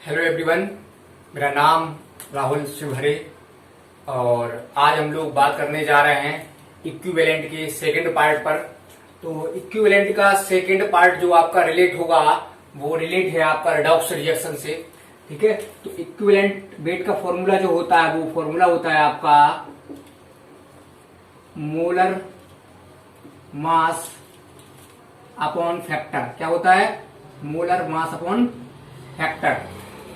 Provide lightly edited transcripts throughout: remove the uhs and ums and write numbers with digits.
Hello everyone, मेरा नाम राहुल शिवहरे और आज हम लोग बात करने जा रहे हैं इक्विवेलेंट के सेकंड पार्ट पर। तो इक्विवेलेंट का सेकंड पार्ट जो आपका रिलेट होगा वो रिलेट है आपका रेडॉक्स रिएक्शन से। ठीक है, तो इक्विवेलेंट वेट का फॉर्मूला जो होता है वो फॉर्मूला होता है आपका मोलर मास अपॉन फैक्टर। क्या होता है? Molar mass upon factor.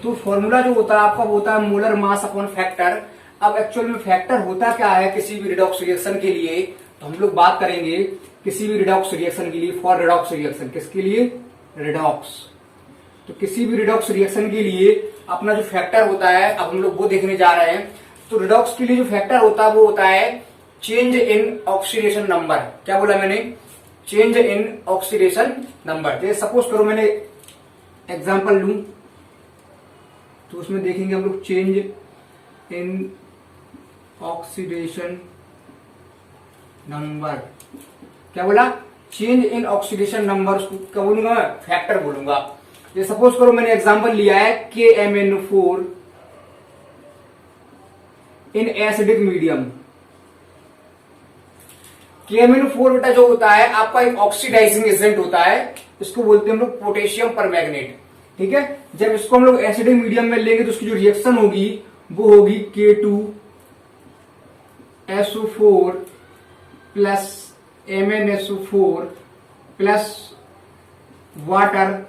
तो फॉर्मूला जो होता है आपका वो होता है मोलर मास अपॉन फैक्टर। अब एक्चुअल में फैक्टर होता क्या है किसी भी रिडॉक्स रिएक्शन के लिए, तो हम लोग बात करेंगे किसी भी रिडॉक्स रिएक्शन के लिए, फॉर रिडॉक्स रिएक्शन। किसके लिए? रिडॉक्स। तो किसी भी रिडॉक्स रिएक्शन के लिए अपना जो फैक्टर होता है, अब हम लोग वो देखने जा रहे हैं। तो रिडॉक्स के लिए जो फैक्टर होता है वो होता है चेंज इन ऑक्सीडेशन नंबर। क्या बोला मैंने? Change in oxidation number. जैसे सपोज करो मैंने एग्जांपल लूं तो उसमें देखेंगे हम लोग चेंज इन ऑक्सीडेशन नंबर। क्या बोला? Change in oxidation number. उसको क्या बोलूंगा मैं? फैक्टर बोलूंगा। जैसे सपोज करो मैंने एग्जांपल लिया है KMnO4 in acidic medium. KMnO4 बेटा जो होता है आपका एक ऑक्सीडाइजिंग एजेंट होता है, इसको बोलते हैं हम लोग पोटेशियम परमैंगनेट। ठीक है, जब इसको हम लोग एसिडिक मीडियम में लेंगे तो उसकी जो रिएक्शन होगी वो होगी K2SO4 plus MnSO4 plus water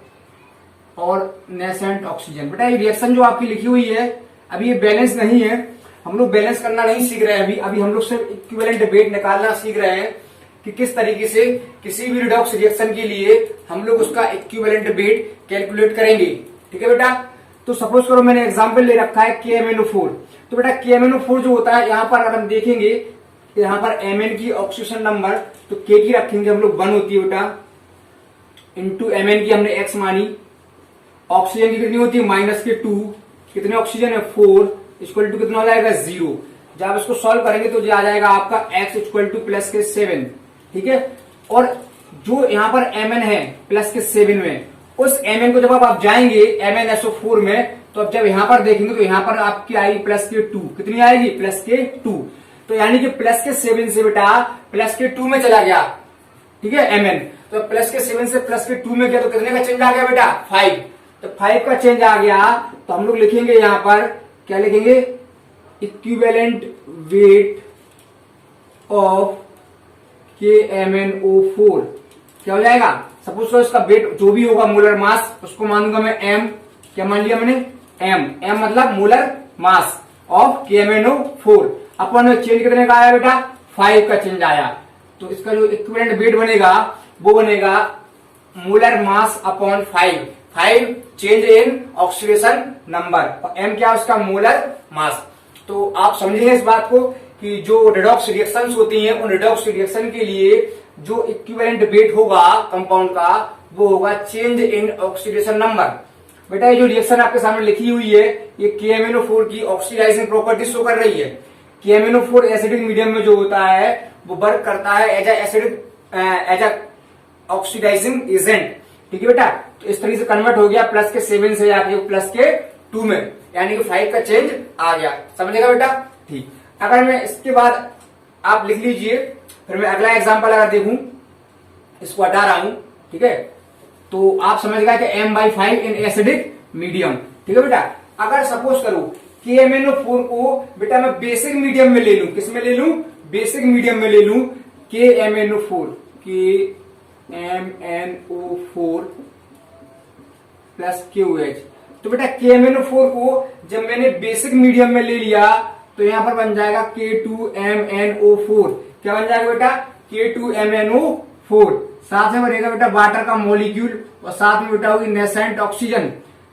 और नेसेंट ऑक्सीजन। बेटा ये रिएक्शन जो आपकी लिखी हुई है अभी ये बैलेंस नहीं है, हम लोग बैलेंस करना नहीं सीख रहे हैं अभी हम लोग सिर्फ इक्विवेलेंट वेट निकालना सीख रहे हैं कि किस तरीके से किसी भी रिडॉक्स रिएक्शन के लिए हम लोग उसका इक्विवेलेंट वेट कैलकुलेट करेंगे। ठीक है बेटा, तो सपोज करो मैंने एग्जांपल ले रखा है KMnO4। तो बेटा KMnO4 जो होता है यहाँ पर अगर हम देखेंगे यहाँ पर Mn की ऑक्सीडेशन नंबर तो K की रखेंगे हम लोग 1 होती है बेटा, इंटू Mn की हमने x मानी। ऑक्सीजन की कितनी होती है? -2। कितने ऑक्सीजन है? 4 इक्वल टू कितना हो जाएगा? 0। जब इसको सॉल्व करेंगे तो ये आ जाएगा आपका x इक्वल टू प्लस के 7। ठीक है, और जो यहाँ पर Mn है प्लस के 7 में, उस Mn को जब आप जाएंगे MnSO4 में तो अब जब यहाँ पर देखेंगे तो यहाँ पर आपकी आएगी प्लस के 2। कितनी आएगी? प्लस के 2। तो यानी कि प्लस के 7 से बेटा प्लस के 2 में चला गया। ठीक है, Mn तो प्लस के 7 से प्लस के 2 में गया तो कितने का चेंज आ गया बेटा? 5। तो 5 का चेंज आ गया तो हम लोग लिखेंगे यहाँ पर क्या लिखेंगे? इक्विवेलेंट वेट ऑफ KMnO4 क्या हो जाएगा? सपोज करो इसका वेट जो भी होगा मोलर मास उसको मानूंगा मैं M। क्या मान लिया मैंने? M मतलब मोलर मास ऑफ KMnO4 अपन में चेंज कितने का आया बेटा? 5 का चेंज आया। तो इसका जो इक्विवेलेंट वेट बनेगा वो बनेगा molar mass upon 5 change in oxidation number और M क्या उसका? Molar mass. तो आप समझिए इस बात को कि जो रिडॉक्स रिएक्शंस होती हैं उन रिडॉक्स रिएक्शन के लिए जो इक्विवेलेंट वेट होगा कंपाउंड का वो होगा चेंज इन ऑक्सीडेशन नंबर। बेटा ये जो रिएक्शन आपके सामने लिखी हुई है ये KMnO4 की ऑक्सीडाइजिंग प्रॉपर्टी शो कर रही है। KMnO4 एसिडिक मीडियम में जो होता है वो वर्क करता है एज अ ऑक्सीडाइजिंग एजेंट। ठीक है बेटा, तो इस तरीके से कन्वर्ट हो गया प्लस के 7 से जाके प्लस के 2 में, यानी कि 5 का चेंज आ गया। समझेगा बेटा? ठीक। अगर मैं इसके बाद आप लिख लीजिए, फिर मैं अगला एग्जांपल अगर देखूं, इसको हटा रहा हूं। ठीक है, तो आप समझ गए कि M/5 इन एसिडिक मीडियम। ठीक है बेटा, अगर सपोज करो KMnO4 को बेटा मैं बेसिक मीडियम में ले लूं, किस में ले लूं? बेसिक मीडियम में ले लूं KMnO4 प्लस QH। तो बेटा KMnO4 को जब मैंने बेसिक मीडियम में ले लिया तो यहां पर बन जाएगा K2MnO4। क्या बन जाएगा बेटा? K2MnO4। साथ में बनेगा बेटा वाटर का मॉलिक्यूल और साथ में बेटा होगी नेसेंट ऑक्सीजन।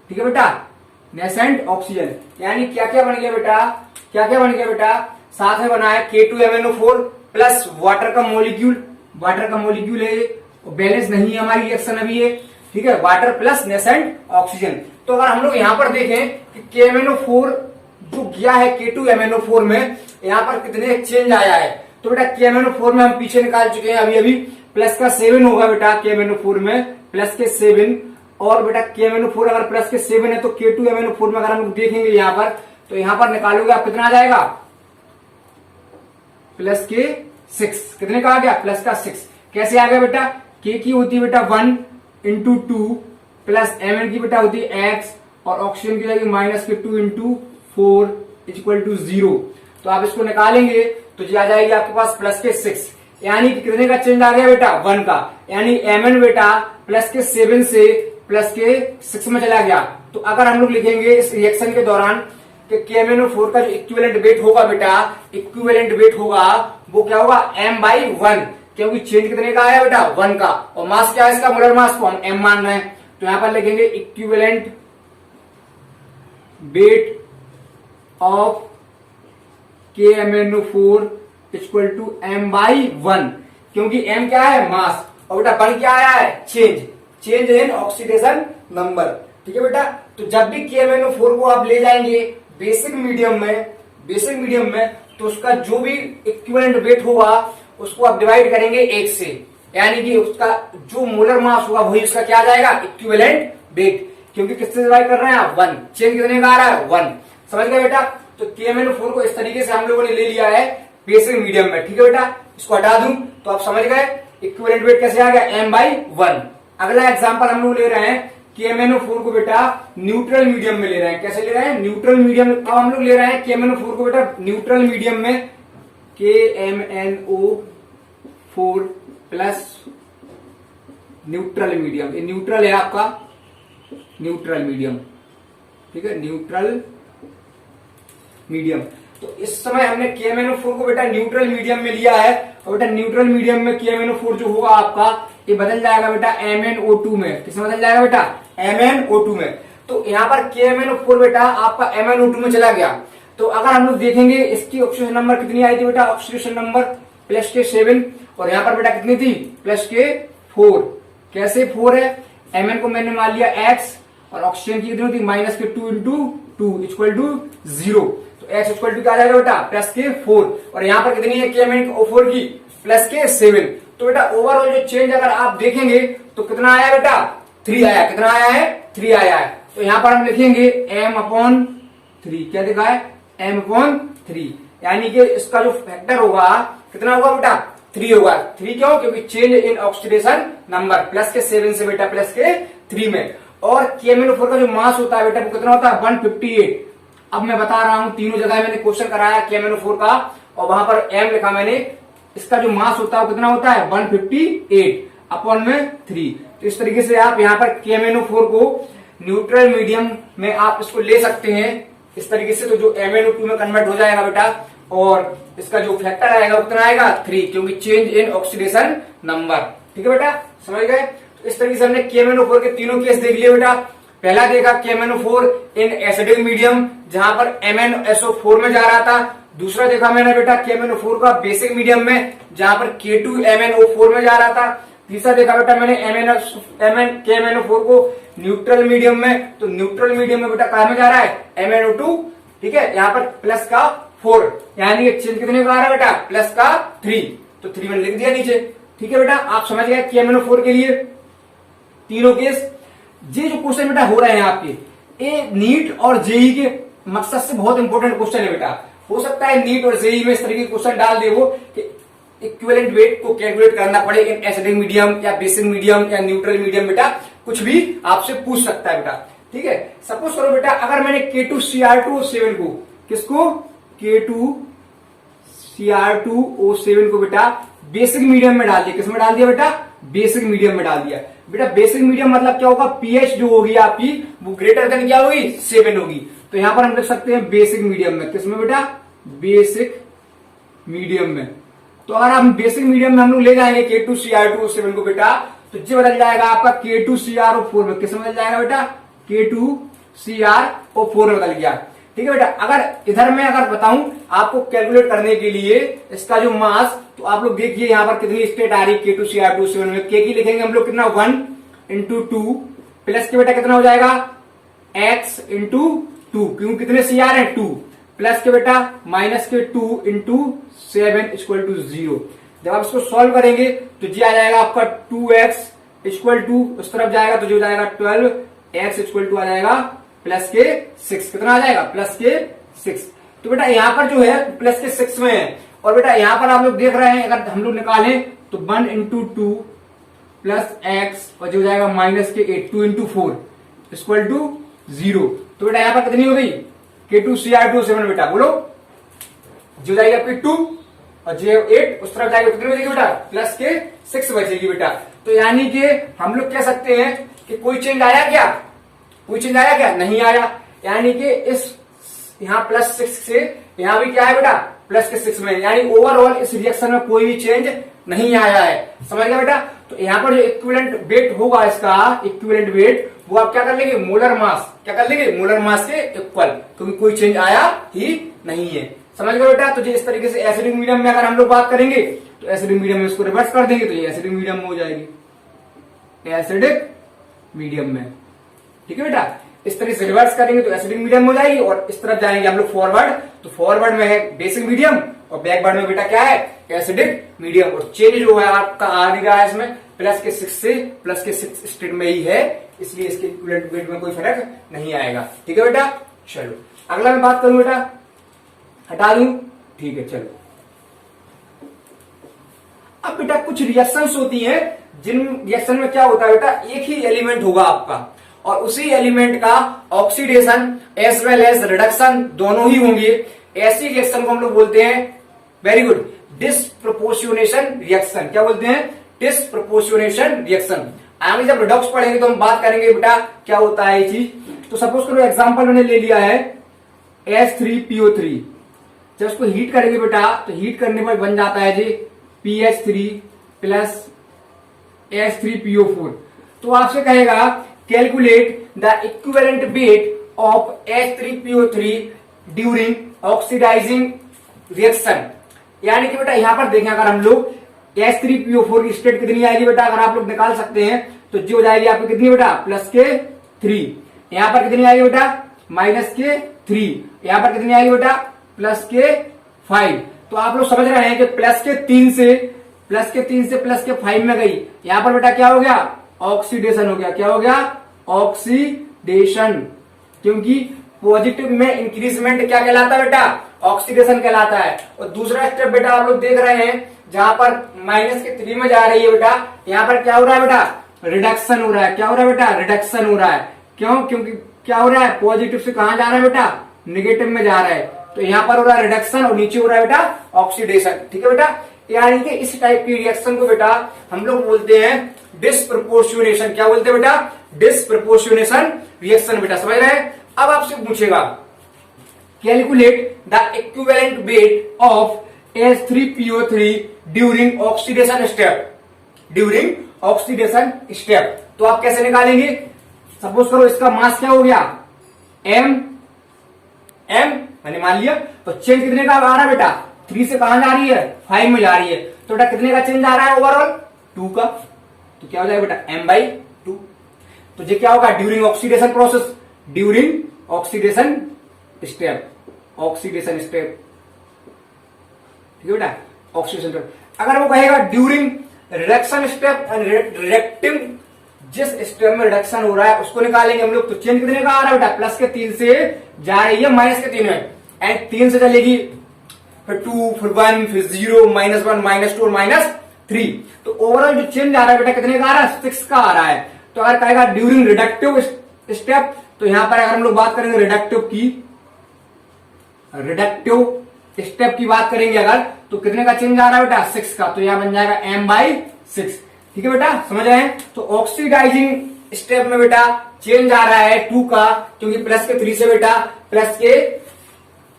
ठीक है बेटा, नेसेंट ऑक्सीजन। यानी क्या क्या बन गया बेटा? क्या क्या बन गया बेटा? साथ में बना है K2MnO4 प्लस वाटर का मॉलिक्यूल। वाटर का मॉलिक्यूल है, बैलेंस नहीं है हमारी रिएक्शन अभी है। ठीक है, वाटर प्लस नेसेंट ऑक्सीजन। तो अगर हम लोग यहाँ पर देखें कि KMnO4 जो गया है K2MnO4 में, यहाँ पर कितने चेंज आया है? तो बेटा KMnO4 में हम पीछे निकाल चुके हैं अभी प्लस का 7 होगा बेटा KMnO4 में, प्लस के 7 और बेटा KMnO4 अगर प्लस के 7 है तो K2MnO4 में अगर हम लोग देखेंगे यहाँ पर, तो यहाँ पर निकालोगे आप कितना आ जाएगा, प्लस के 6। कितने का आ गया, प्लस का 6। कैसे आ गया बेटा, K की होती है बेटा 1 इंटू 2 प्लस Mn की बेटा होती है x और ऑक्सीजन की जाएगी माइनस के 2 इंटू 4 इक्वल टू 0। तो आप इसको निकालेंगे तो ये आ जाएगी आपके पास प्लस के 6, यानी कि कितने का चेंज आ गया बेटा, 1 का। यानी Mn बेटा प्लस के 7 से प्लस के 6 में चला गया। तो अगर हम लोग लिखेंगे इस रिएक्शन के दौरान कि KMnO4 का जो इक्विवेलेंट वेट होगा बेटा, इक्विवेलेंट वेट होगा वो क्या होगा, m/1, क्योंकि चेंज कितने का आया बेटा, 1 का। और मास क्या है इसका, मोलर मास को हम m मान रहे हैं, तो यहां पर लिखेंगे equivalent weight of KMnO4 equal to m/1, क्योंकि m क्या है, मास, और बेटा 1 क्या आया है, चेंज इन ऑक्सीडेशन नंबर। ठीक है बेटा, तो जब भी KMnO4 को आप ले जाएंगे बेसिक मीडियम में, तो उसका जो भी इक्विवेलेंट वेट होगा उसको आप डिवाइड करेंगे 1 से, यानी कि उसका जो मोलर मास होगा वही उसका क्या आ जाएगा, इक्विवेलेंट वेट, क्योंकि किससे डिवाइड कर रहे हैं आप, 1। चेंज कितने का आ रहा है, 1। समझ गए बेटा। तो KMnO4 को इस तरीके से हम लोगों ने ले लिया है बेसिक मीडियम में। ठीक है बेटा, इसको हटा दूं तो आप समझ गए इक्विवेलेंट वेट कैसे आ गया, m/1। अगला एग्जांपल हम लोग ले रहे हैं KMnO4 को बेटा न्यूट्रल मीडियम में ले रहे हैं। कैसे ले रहे हैं, न्यूट्रल मीडियम। अब हम लोग ले रहे हैं KMnO4 को बेटा न्यूट्रल मीडियम में, KMnO4 प्लस न्यूट्रल मीडियम। ये न्यूट्रल है आपका, न्यूट्रल मीडियम। ठीक है, न्यूट्रल मीडियम। तो इस समय हमने KMnO4 को बेटा न्यूट्रल मीडियम में लिया है, और बेटा न्यूट्रल मीडियम में KMnO4 जो होगा आपका, ये बदल जाएगा बेटा MnO2 में। किसमें बदल जाएगा बेटा, MnO2 में। तो यहाँ पर KMnO4 बेटा आपका MnO2 में चला गया। तो अगर हम लोग देखेंगे इसकी ऑक्सीडेशन नंबर कितनी आई थी बेटा, ऑक्सीडेशन नंबर प्लस के 7, और यहाँ पर बेटा कितनी थी, प्लस के 4। कैसे 4 है, Mn को मैंने मान लिया x, और ऑक्सीजन की कितनी थी, माइनस के 2 इंटू 2 इक्वल टू 0। तो x इक्वल टू क्या आ जाएगा बेटा, प्लस के 4, और यहाँ पर कितनी है KMnO4 की, प्लस के 7। तो बेटा ओवरऑल जो चेंज अगर आप देखेंगे तो कितना आया बेटा, 3 आया। कितना आया है, 3 आया है। तो यहाँ पर हम लिखेंगे m/3। क्या देखा है, m/3, यानी कि इसका जो फैक्टर होगा कितना होगा बेटा, 3 होगा। 3 क्यों, क्योंकि change in oxidation number plus के 7 से बेटा प्लस के 3 में। और KMnO4 का जो मास होता है बेटा वो कितना होता है, 158। अब मैं बता रहा हूं, तीनों जगह मैंने क्वेश्चन कराया KMnO4 का, और वहां पर m लिखा मैंने। इसका जो मास होता है वो कितना होता है, 158/3। तो इस तरीके से आप यहाँ पर KMnO4 को न्यूट्रल मीडियम में आप इसको ले सकते हैं इस तरीके से। तो जो MnO2 में कन्वर्ट हो जाएगा बेटा, और इसका जो फैक्टर आएगा उतना आएगा 3, क्योंकि चेंज इन ऑक्सीडेशन नंबर। ठीक है बेटा, समझ गए। तो इस तरीके से हमने KMnO4 के तीनों केस देख लिए बेटा। पहला देखा KMnO4 इन एसिडिक मीडियम, जहां पर MnSO4 में जा रहा था। दूसरा देखा मैंने बेटा KMnO4 का बेसिक मीडियम में, जहां पर K2MnO4 में जा रहा था। तीसरा देखा बेटा मैंने KMnO4 को न्यूट्रल मीडियम में, तो न्यूट्रल मीडियम में बेटा कहां में जा रहा है, MnO2। ठीक है, यहाँ पर प्लस का 4, यानी चेंज कितने का आ रहा है बेटा, प्लस का 3। तो 3 मैंने लिख दिया नीचे। ठीक है बेटा, आप समझ गए KMnO4 के लिए तीनों केस। ये जो क्वेश्चन बेटा हो रहे हैं आपके, ये नीट और जेई के मकसद से बहुत इंपॉर्टेंट क्वेश्चन है बेटा। हो सकता है नीट और जेई में इस तरीके के क्वेश्चन डाल दे वो कि इक्विवेलेंट वेट को कैलकुलेट करना पड़े इन एसिडिक मीडियम या बेसिक मीडियम या न्यूट्रल मीडियम, बेटा कुछ भी आपसे पूछ सकता है बेटा। ठीक है, सपोज करो बेटा अगर मैंने K2Cr2O7 को, किसको, K2Cr2O7 को बेटा बेसिक मीडियम में डाल दिया। किसमें डाल दिया बेटा, बेसिक मीडियम में डाल दिया। बेटा बेसिक मीडियम मतलब क्या होगा, पीएच जो होगी आपकी वो ग्रेटर देन क्या होगी, 7 होगी। तो यहां पर हम लिख सकते हैं बेसिक मीडियम में। किसमें बेटा, बेसिक मीडियम में। तो अगर हम बेसिक मीडियम में हम लोग ले जाएंगे K2Cr2O7 को बेटा, तो ये बदल जाएगा आपका K2Cr4 में। किसमें बदल जाएगा बेटा, K2Cr4 में बदल गया। ठीक है बेटा, अगर इधर में अगर बताऊं आपको कैलकुलेट करने के लिए इसका जो मास, तो आप लोग देखिए यहां पर कितनी स्टेट आ रही है K2Cr2O7 में। K की लिखेंगे हम लोग कितना, 1 इंटू 2 प्लस के बेटा कितना हो जाएगा, x इंटू 2, क्योंकि कितने Cr है, 2 प्लस के बेटा माइनस के 2 इंटू 7 इक्वल टू 0। जब आप इसको सॉल्व करेंगे तो जी आ जाएगा आपका 2x इक्वल टू उस तरफ जाएगा तो जो हो जाएगा 12x इक्वल टू आ जाएगा प्लस के 6। कितना आ जाएगा? प्लस के 6। तो बेटा यहाँ पर जो है प्लस के 6 में है, और बेटा यहाँ पर आप लोग देख रहे हैं अगर हम लोग निकालें तो 1 इंटू 2 प्लस एक्स और जो हो जाएगा माइनस के 8, 2 इंटू 4 इक्वल टू 0। तो बेटा यहाँ पर कितनी हो गई? K2CR2 बेटा बोलो, जो जाएगी आपकी 2 और जो 8 उस तरफ जाएगी कितनी बचेगी बेटा? प्लस के 6 बचेगी बेटा। तो यानी कि हम लोग कह सकते हैं कि कोई चेंज आया क्या? कोई चेंज आया क्या? नहीं आया। यानी कि इस यहाँ प्लस 6 से यहाँ भी क्या है बेटा? प्लस के 6 में, यानी ओवरऑल इस रिएक्शन में कोई भी चेंज नहीं आया है। समझ गया बेटा? तो यहाँ पर जो इक्विवेलेंट वेट होगा इसका, इक्विवेलेंट वेट वो आप क्या कर लेंगे? Molar mass. क्या कर लेंगे? मोलर मास के इक्वल, क्योंकि कोई चेंज आया ही नहीं है। समझ गए बेटा? तो इस तरीके से एसिडिक मीडियम में अगर हम लोग बात करेंगे तो एसिडिक मीडियम में इसको रिवर्स कर देंगे तो ये एसिडिक मीडियम में हो जाएगी, एसिडिक मीडियम में। ठीक है बेटा? इस तरह से रिवर्स करेंगे तो एसिडिक मीडियम हो जाएगी, और इस तरफ जाएंगे हम लोग फॉरवर्ड तो फॉरवर्ड में है बेसिक मीडियम और बैकवर्ड में बेटा क्या है? Acidic medium. और चेंज जो है आपका आ नहीं रहा है इसमें, प्लस के 6 से प्लस के 6 स्टेट में ही है, इसलिए इसके इक्विवेलेंट वेट में कोई फर्क नहीं आएगा। ठीक है बेटा? चलो अगला मैं बात करूं बेटा, हटा दूं? ठीक है चलो। अब बेटा कुछ रिएक्शंस होती हैं जिन रिएक्शन में क्या होता है बेटा, एक ही एलिमेंट होगा आपका और उसी एलिमेंट का oxidation as well as reduction दोनों ही होंगे। ऐसी रिएक्शन को हम लोग बोलते हैं, वेरी गुड, डिसप्रोपोर्शनेशन रिएक्शन। क्या बोलते हैं? Disproportionation reaction. आगे जब रिडॉक्स पढ़ेंगे तो हम बात करेंगे बेटा क्या होता है ये चीज। तो सपोज करो एग्जांपल मैंने ले लिया है H3PO3। जब उसको हीट करेंगे बेटा तो हीट करने पर बन जाता है जी PH3 प्लस H3PO4। तो आपसे कहेगा calculate the equivalent weight of H3PO3 during oxidising reaction. यानी कि बेटा यहां पर देखें अगर हम लोग H3PO4 की स्टेट कितनी आएगी बेटा, अगर आप लोग निकाल सकते हैं तो जो जाएगी आपकी कितनी बेटा? प्लस के 3। यहां पर कितनी आएगी बेटा? माइनस के 3। यहां पर कितनी आएगी बेटा? प्लस के 5। तो आप लोग समझ रहे हैं कि प्लस के 3 से प्लस के 5 में गई, यहां पर बेटा क्या हो गया? ऑक्सीडेशन हो गया। क्या हो गया? ऑक्सीडेशन। क्योंकि पॉजिटिव में इंक्रीजमेंट क्या कहलाता है बेटा? ऑक्सीडेशन कहलाता है। और दूसरा स्टेप बेटा आप लोग देख रहे हैं जहां पर माइनस के 3 में जा रही है बेटा, यहां पर क्या हो रहा है बेटा? रिडक्शन हो रहा है। क्या हो रहा है बेटा? रिडक्शन हो रहा है। क्यों? क्योंकि क्या हो रहा है? पॉजिटिव से कहां जा रहा है बेटा? निगेटिव में जा रहा है। तो यहां पर हो रहा है रिडक्शन और नीचे हो रहा है बेटा ऑक्सीडेशन। ठीक है बेटा? यानी कि इस टाइप की रिएक्शन को बेटा हम लोग बोलते हैं डिसप्रोपोर्शनेशन। क्या बोलते हैं बेटा? डिसप्रोपोर्शनेशन रिएक्शन बेटा। समझ रहे हैं? अब आपसे पूछेगा calculate the equivalent weight of H3PO3 during oxidation step. During oxidation step तो आप कैसे निकालेंगे? सपोज करो इसका मास क्या हो गया? m मैंने मान लिया। तो चेंज कितने का आ रहा है बेटा? 3 से कहां जा रही है? 5 में जा रही है। तो बेटा कितने का चेंज आ रहा है ओवरऑल? 2 का। तो क्या हो जाएगा बेटा? m/2। तो ये क्या होगा? During oxidation process, during oxidation step, oxidation step. ठीक है बेटा? Oxidation step. अगर वो कहेगा ड्यूरिंग रिडक्शन स्टेप एंड रिडक्टिंग, जिस स्टेप में रिडक्शन हो रहा है उसको निकालेंगे हम लोग। तो चेंज कितने का आ रहा है बेटा? प्लस के 3 से जा रही है माइनस के 3 में, एंड 3 से चलेगी फिर 2 फिर 1 फिर 0 -1 -2 और -3। तो ओवरऑल जो चेंज आ रहा है बेटा कितने का आ रहा है? 6 का आ रहा है। तो अगर कहेगा ड्यूरिंग रिडक्टिव स्टेप, तो यहां पर अगर हम लोग बात करेंगे रिडक्टिव स्टेप की बात करेंगे अगर, तो कितने का चेंज आ रहा है बेटा? 6 का। तो यहां बन जाएगा m/6। ठीक है बेटा? समझ रहे हैं? तो ऑक्सीडाइजिंग स्टेप में बेटा चेंज आ रहा है 2 का, क्योंकि प्लस के 3 से बेटा प्लस के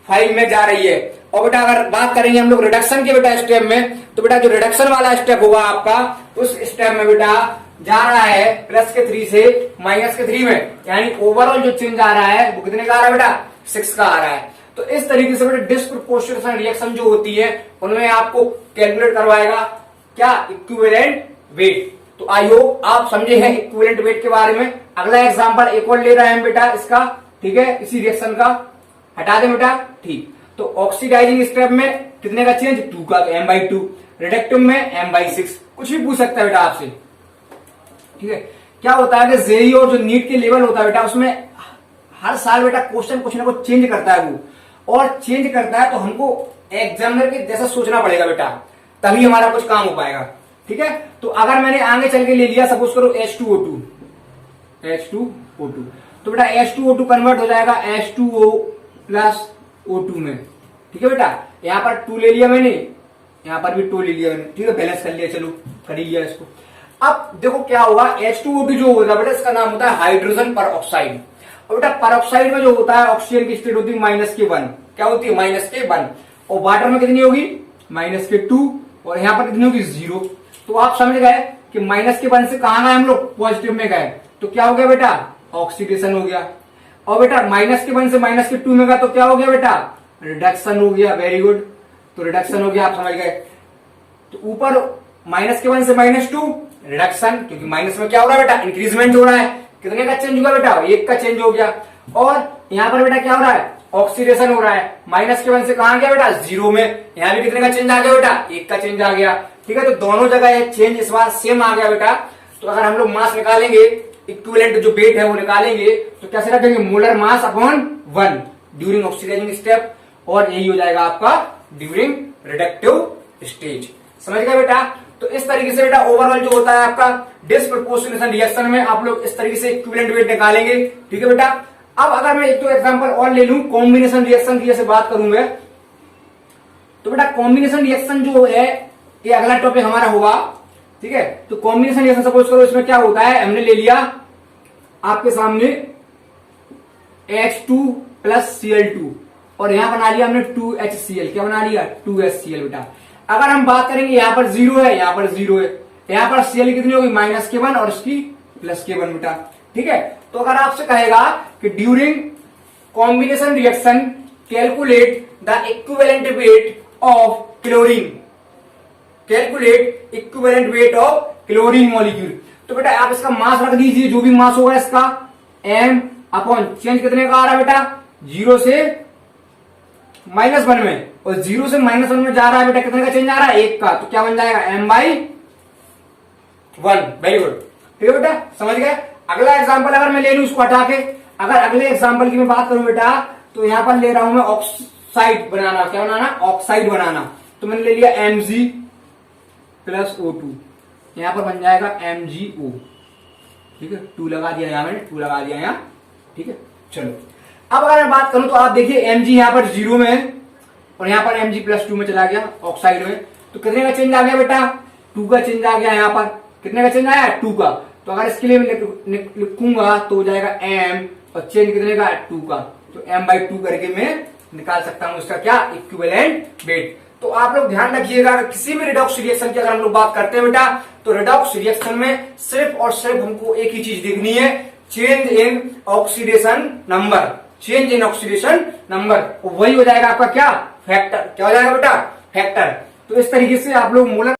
5 में जा रही है। और बेटा अगर बात करेंगे हम लोग रिडक्शन के बेटा स्टेप में, तो बेटा जो रिडक्शन वाला स्टेप होगा आपका, उस स्टेप में बेटा जा रहा है प्लस के 3 से माइनस के 3 में, यानी ओवरऑल जो चेंज आ रहा है वो कितने का आ रहा है बेटा? 6 का आ रहा है। तो इस तरीके से बेटा डिसप्रोपोर्शनेशन रिएक्शन जो होती है उनमें आपको कैलकुलेट करवाएगा क्या? Equivalent weight. तो आई होप आप समझे हैं इक्विवेलेंट वेट के बारे में। अगला एग्जांपल एक और ले रहे हैं बेटा इसका, ठीक है, इसी रिएक्शन का। हटा दें बेटा? ठीक। तो ऑक्सीडाइजिंग स्टेप में कितने का चेंज? 2 का, तो m/2। रिडक्टिव में m/6। कुछ भी पूछ सकता है बेटा आपसे। ठीक है। क्या होता है कि जेई और जो नीट के लेवल होता है बेटा, उसमें हर साल बेटा क्वेश्चन कुछ ना कुछ चेंज करता है वो, और चेंज करता है तो हमको एग्जामिनर के जैसा सोचना पड़ेगा बेटा, तभी हमारा कुछ काम हो पाएगा। ठीक है, तो अगर मैंने आगे चल के ले लिया सपोज करो H2O2, तो बेटा H2O2 कन्वर्ट हो जाएगा H2O प्लस O2 में। ठीक है बेटा, यहां पर 2 ले लिया मैंने, यहां पर भी 2 ले लिया मैंने। ठीक है, बैलेंस कर लिया, चलो कर ही लिया इसको। अब देखो क्या होगा, H2O2 जो होगा बेटा इसका नाम होता है हाइड्रोजन पर ऑक्साइड। और बेटा पर ऑक्साइड में जो होता है ऑक्सीजन की स्टेट होती है -1, क्या होती है -1, और वाटर में कितनी होगी -2, और यहाँ पर कितनी होगी 0। तो आप समझ गए कि -1 से कहां गए हम लोग, पॉजिटिव में गए, तो क्या हो गया बेटा ऑक्सीडेशन हो गया। और बेटा -1 से -2 में गया तो क्या हो गया बेटा रिडक्शन हो गया। वेरी गुड, तो रिडक्शन हो गया, आप समझ गए। तो ऊपर -1 से -2 रिडक्शन, क्योंकि माइनस में क्या हो रहा है बेटा इंक्रीजमेंट हो रहा है। कितने का चेंज होगा बेटा 1 का चेंज हो गया। और यहाँ पर बेटा क्या हो रहा है ऑक्सीडेशन हो रहा है, -1 से कहां गया बेटा 0 में, यहाँ भी कितने का चेंज आ गया बेटा 1 का चेंज आ गया। ठीक है, तो दोनों जगह ये चेंज इस बार सेम आ गया बेटा। तो अगर हम लोग मास निकालेंगे, इक्विवेलेंट जो वेट है वो निकालेंगे, तो कैसे रखेंगे molar mass upon 1 during oxidising step, और यही हो जाएगा आपका ड्यूरिंग रिडक्टिव स्टेज। समझ गए बेटा। तो इस तरीके से बेटा ओवरऑल जो होता है आपका डिस्प्रपोर्शनेशन रिएक्शन में आप लोग इस तरीके से इक्विवेलेंट वेट निकालेंगे। ठीक है बेटा। अब अगर मैं एक तो एग्जांपल और ले लूं कॉम्बिनेशन रिएक्शन की, जैसे बात करूंगा, तो बेटा कॉम्बिनेशन रिएक्शन जो है ये अगला टॉपिक हमारा होगा। ठीक है, तो कॉम्बिनेशन रिएक्शन सपोज करो इसमें क्या होता है, हमने ले लिया आपके सामने H2 प्लस Cl2, और यहां बना लिया हमने 2HCl, क्या बना लिया 2HCl बेटा। अगर हम बात करेंगे यहाँ पर 0 है, यहाँ पर 0 है, यहाँ पर Cl कितनी होगी -1 और उसकी +1 बेटा। ठीक है, तो अगर आपसे कहेगा कि during combination reaction calculate the equivalent weight of chlorine, calculate equivalent weight of chlorine molecule, तो बेटा आप इसका मास रख दीजिए, जो भी मास होगा इसका m अपॉन चेंज कितने का आ रहा है बेटा 0 से -1 में, और 0 से -1 में जा रहा है बेटा कितने का चेंज आ रहा है 1 का, तो क्या बन जाएगा m/1। वेरी गुड, ठीक है बेटा, समझ गए। अगला एग्जांपल अगर मैं ले लूं उसको हटा के, अगर अगले एग्जांपल की मैं बात करूं बेटा, तो यहां पर ले रहा हूं मैं ऑक्साइड बनाना, क्या बनाना ऑक्साइड बनाना, तो मैंने ले लिया Mg प्लस O2, यहां पर बन जाएगा MgO। ठीक है, 2 लगा दिया यहां, मैंने 2 लगा दिया यहां। ठीक है, चलो अब अगर मैं बात करूं तो आप देखिए Mg यहां पर 0 में है, और यहां पर Mg+2 में चला गया ऑक्साइड में, तो कितने का चेंज आ गया बेटा 2 का चेंज आ गया। यहां पर कितने का चेंज आया 2 का, तो अगर इसके लिए मैं लिखूंगा तो हो जाएगा M, और चेंज कितने का 2 का, तो m/2 करके मैं निकाल सकता हूं इसका क्या इक्विवेलेंट वेट। तो आप लोग ध्यान रखिएगा, किसी भी रिडॉक्स रिएक्शन की अगर हम लोग बात करते हैं बेटा, तो रिडॉक्स रिएक्शन में सिर्फ और सिर्फ हमको एक ही चीज देखनी है, change in oxidation number, change in oxidation number, वही हो जाएगा आपका क्या फैक्टर, क्या हो जाएगा बेटा फैक्टर। तो इस तरीके से आप लोग मोलर